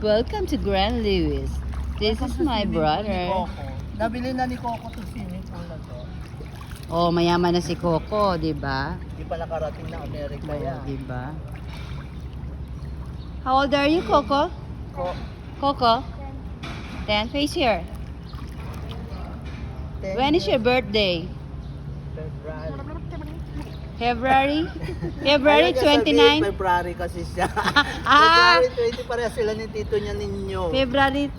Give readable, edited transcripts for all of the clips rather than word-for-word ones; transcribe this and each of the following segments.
Welcome to Grand Lewis. This is my brother. Nabili na ni Coco to swimming pool na to. Oh, mayaman na si Coco, di ba? Hindi pa nakarating na Amerika yan. Di ba? How old are you, Coco? Coco? 10. Face here. When is your birthday? February? February 29? February kasi siya. Ah! February 20 pareha sila ni tito niya ninyo. February.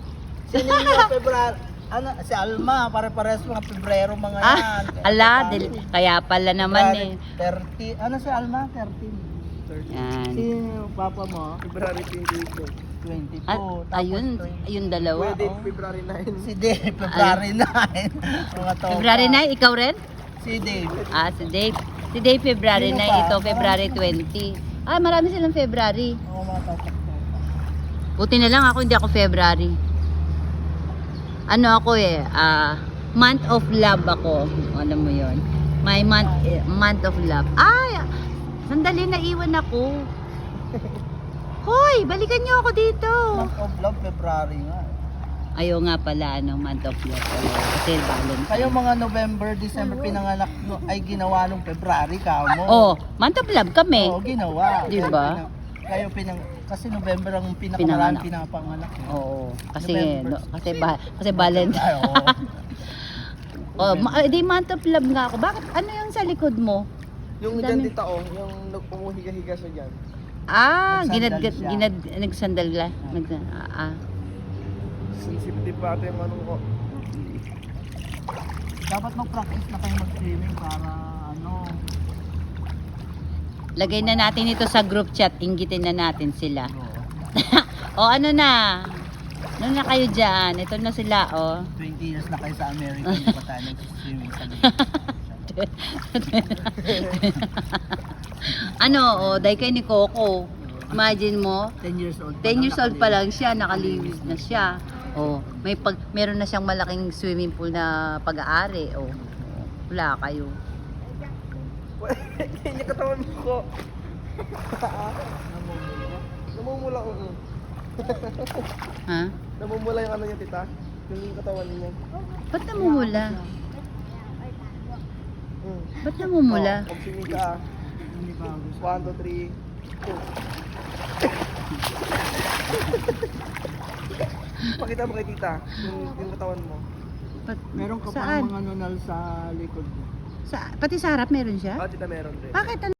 Si Ninyo, February. Ano, si Alma, pare-parehas mga Pebrero mga yan. Ala, kaya pala naman eh. 30, ano si Alma? 13. Yan. Si Papa mo? February 22. 22. Ayun, ayun dalawa. Pwede, February 9. Si Dave, February 9. Mga toka. February 9, ikaw rin? Si Dave. Si Dave. Si Dave February 9, ito February 20. Marami silang February. Oo, mga toka. Buti na lang ako, hindi ako February. Ano ako month of love ako. Ano mo yon? My month of love. Sandali, naiwan ako. Hoy, balikan niyo ako dito. Month of love, February nga. Ayaw nga pala, month of love. Kasi Valentine. Kayo mga November, December pinanganak nyo ay ginawa nung February ka mo. Oh, month of love kami. Oo, ginawa. Di ba? Kayo kasi November ang pinakamarami pinapanganak. Oo, kasi November. kasi Valentine. Oo. Di month of love nga ako. Bakit ano yung sa likod mo? Yung Ang dami. dyan tao, yung umuhiga-higa siya dyan. Nagsandal ka. Sensitive pa ito yung anong ko. Dapat mag-practice na kayo mag-swimming para Lagay na natin ito sa group chat. Inggitin na natin sila. Oo. Ano na? Ano na kayo dyan? Ito na sila, 20 years na kayo sa America, hindi pa tayo nag-swimming sa dahil kay ni Coco. Imagine mo, 10 years old 10 years old pa lang siya, nakaliwis na siya. Meron na siyang malaking swimming pool na pag-aari. Wala kayo. Hindi katawan mo ko. Namumula ko. Ha? Namumula yung ano niya, tita. Yung katawan niya. Ba't namumula? Ba't namumula? Pag swimming ka, 1, 2, 3, 2. Pakita mo kay tita, yung katawan mo. Meron ka Saan? pa mga nunal sa likod mo. Pati sa harap meron siya? Tita meron din. Bakit?